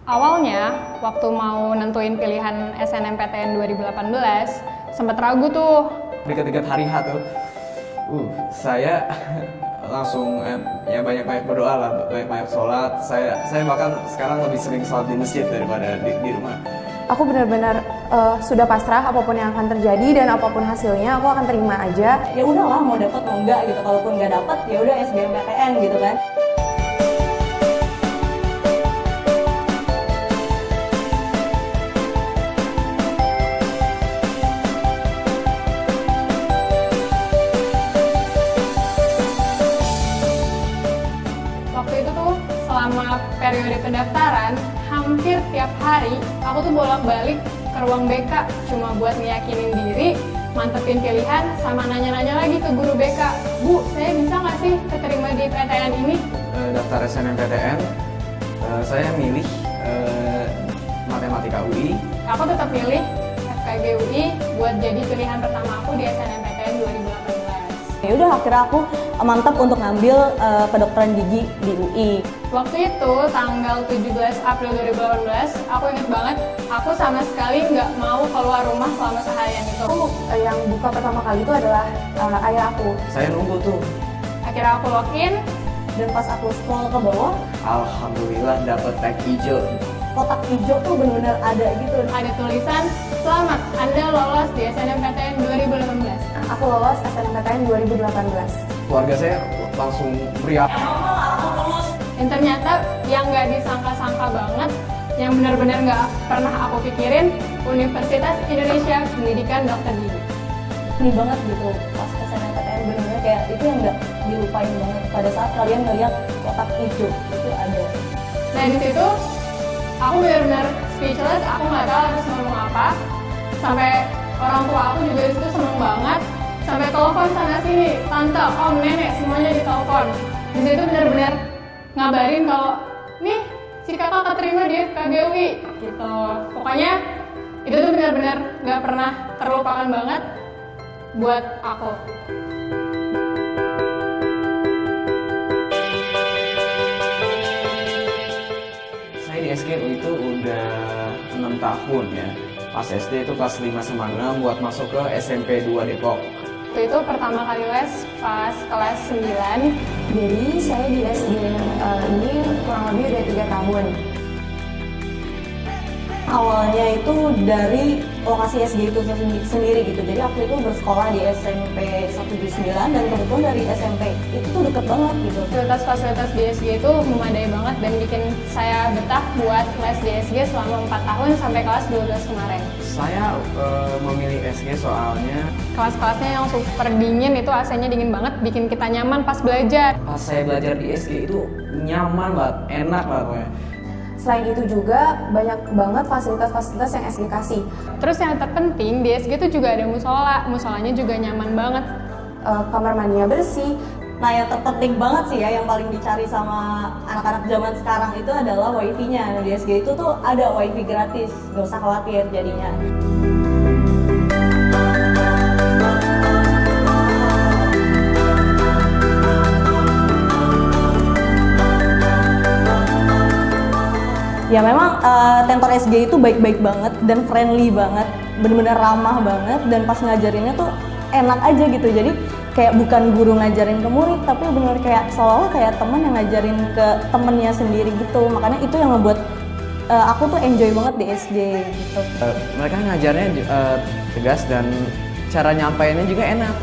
Awalnya, waktu mau nentuin pilihan SNMPTN 2018, sempat ragu tuh. Dekat-dekat hari H tuh, saya langsung ya banyak-banyak berdoa lah, banyak-banyak sholat. Saya bahkan sekarang lebih sering sholat di masjid daripada di rumah. Aku benar-benar sudah pasrah apapun yang akan terjadi dan apapun hasilnya aku akan terima aja. Ya udahlah, mau dapat mau enggak gitu. Kalaupun nggak dapat ya udah SBMPTN gitu kan. Waktu itu tuh selama periode pendaftaran, hampir tiap hari aku tuh bolak-balik ke ruang BK cuma buat ngeyakinin diri, mantepin pilihan, sama nanya-nanya lagi ke guru BK, Bu, saya bisa nggak sih keterima di PTN ini? Daftar SNMPTN, saya milih Matematika UI. Aku tetap pilih FKG UI buat jadi pilihan pertama aku di SNMPTN 2018. Ya udah akhirnya aku mantap untuk ngambil kedokteran gigi di UI. Waktu itu tanggal 17 April 2018, aku inget banget, aku sama sekali nggak mau keluar rumah selama seharian itu. Yang buka pertama kali itu adalah ayah aku. Saya nunggu tuh. Akhirnya aku login, Dan pas aku scroll ke bawah, Alhamdulillah dapet tag hijau. kotak hijau tuh benar-benar ada gitu. ada tulisan, selamat, Anda lolos di SNMPTN 2018. Aku lolos SNMPTN 2018. Keluarga saya langsung beriak. Dan ternyata yang nggak disangka-sangka banget, yang benar-benar nggak pernah aku pikirin, Universitas Indonesia Pendidikan Dokter Gigi. Ini banget gitu pas SNMPTN, benar-benar kayak itu yang nggak dilupain banget pada saat kalian ngeliat kotak hijau itu ada. Nah di situ aku benar-benar speechless, aku nggak tahu harus ngomong apa. Sampai orang tua aku juga di situ seneng banget. Sampai telepon sana sini, tante, om, nenek, semuanya ditelepon. Di situ benar-benar ngabarin kalau nih si kakak keterima di FKGUI gitu. Pokoknya itu tuh benar-benar nggak pernah terlupakan banget buat aku. Saya di SGU itu udah 6 tahun ya. Pas SD itu kelas 5 sama 6 buat masuk ke SMP 2 Depok. Waktu itu pertama kali les pas kelas 9. Jadi saya di SD ini kurang lebih udah 3 tahun. Awalnya itu dari lokasi SG itu sendiri gitu. Jadi aku itu bersekolah di SMP 179 dan kebetulan dari SMP itu tuh deket banget gitu. Fasilitas-fasilitas di SG itu memadai banget dan bikin saya betah buat les di SG selama 4 tahun sampai kelas 12 kemarin. Saya memilih SG soalnya Kelas-kelasnya yang super dingin, itu AC-nya dingin banget, bikin kita nyaman pas belajar. pas saya belajar di SG itu nyaman banget, enak banget pokoknya. Selain itu juga banyak banget fasilitas-fasilitas yang SG kasih. Terus yang terpenting di SG itu juga ada musola, musolanya juga nyaman banget. Kamar mandinya bersih. Nah yang terpenting banget sih ya, yang paling dicari sama anak-anak zaman sekarang itu adalah wifi-nya. Nah, di SG itu tuh ada wifi gratis, gak usah khawatir jadinya. Ya memang tentor SG itu baik-baik banget dan friendly banget, bener-bener ramah banget, dan pas ngajarinnya tuh enak aja gitu. Jadi kayak bukan guru ngajarin ke murid, tapi bener kayak seolah-olah kayak teman yang ngajarin ke temennya sendiri gitu. Makanya itu yang ngebuat aku tuh enjoy banget di SG gitu. Mereka ngajarnya tegas dan cara nyampainya juga enak.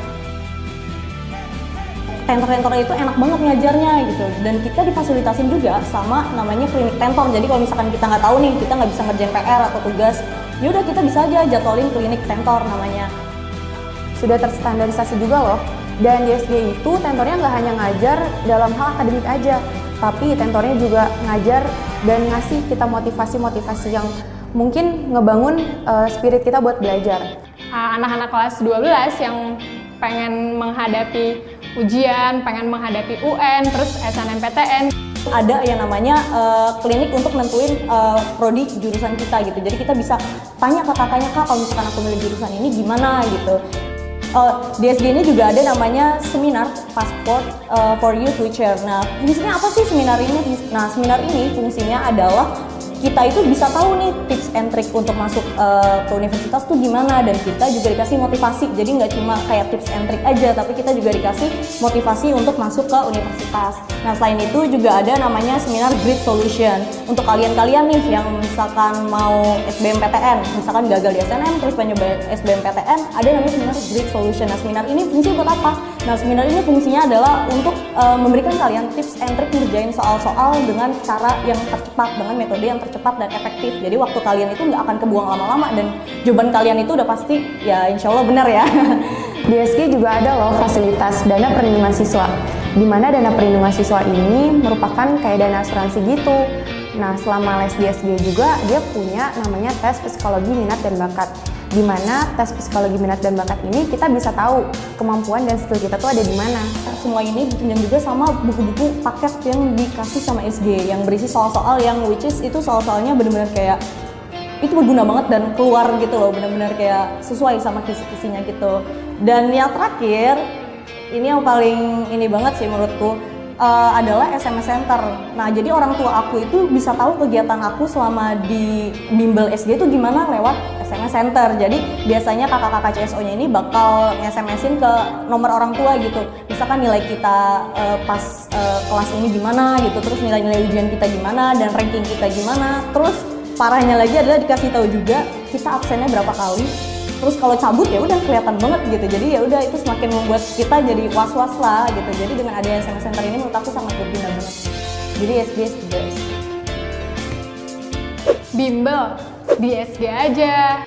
Tentor-tentor itu enak banget ngajarnya gitu, dan kita difasilitasin juga sama namanya klinik tentor. Jadi kalau misalkan kita nggak tahu nih, kita nggak bisa ngerjain PR atau tugas, yaudah kita bisa aja jadwalin klinik tentor namanya. Sudah terstandarisasi juga loh. Dan di SG itu tentornya nggak hanya ngajar dalam hal akademik aja, tapi tentornya juga ngajar dan ngasih kita motivasi-motivasi yang mungkin ngebangun spirit kita buat belajar. Anak-anak kelas 12 yang pengen menghadapi ujian, pengen menghadapi UN, terus SNMPTN. Ada yang namanya klinik untuk nentuin prodi jurusan kita gitu. Jadi kita bisa tanya ke kakaknya, Kak, kalau misalkan aku milih jurusan ini gimana gitu. Di SG ini juga ada namanya seminar Passport for You Future. Nah, fungsinya apa sih seminar ini? Nah, seminar ini fungsinya adalah kita itu bisa tahu nih tips and trick untuk masuk ke universitas tuh gimana, dan kita juga dikasih motivasi. Jadi nggak cuma kayak tips and trick aja, tapi kita juga dikasih motivasi untuk masuk ke universitas. Nah, selain itu juga ada namanya seminar Grid Solution. Untuk kalian-kalian nih yang misalkan mau SBMPTN, misalkan gagal di SNM terus pengen nyoba SBMPTN, ada namanya seminar Grid Solution. Nah, seminar ini fungsi buat apa? Nah, seminar ini fungsinya adalah untuk memberikan kalian tips and trick ngerjain soal-soal dengan cara yang tercepat, dengan metode yang tercepat dan efektif. Jadi waktu kalian itu nggak akan kebuang lama-lama, dan jawaban kalian itu udah pasti ya insya Allah benar ya. Di SG juga ada loh fasilitas dana perlindungan siswa, di mana dana perlindungan siswa ini merupakan kayak dana asuransi gitu. Nah, selama les di SG juga dia punya namanya tes psikologi minat dan bakat, di mana tes psikologi minat dan bakat ini kita bisa tahu kemampuan dan skill kita tuh ada di mana. Semua ini ditunjang juga sama buku-buku paket yang dikasih sama SG yang berisi soal-soal yang which is itu soal-soalnya benar-benar kayak itu berguna banget dan keluar gitu loh, benar-benar kayak sesuai sama kisi-kisinya gitu. Dan yang terakhir, ini yang paling ini banget sih menurutku, adalah SMS Center. Nah, jadi orang tua aku itu bisa tahu kegiatan aku selama di bimbel SG itu gimana lewat SMS Center. Jadi biasanya kakak-kakak CSO-nya ini bakal nge-SMS-in ke nomor orang tua gitu. Misalkan nilai kita pas kelas ini gimana gitu, terus nilai-nilai ujian kita gimana, dan ranking kita gimana. Terus parahnya lagi adalah dikasih tahu juga kita absennya berapa kali. Terus kalau cabut ya udah kelihatan banget gitu. Jadi ya udah itu semakin membuat kita jadi was-was lah gitu. Jadi dengan adanya SMS Center ini menurut aku sangat berguna banget. Jadi SG is the best. Bimbel di SG aja.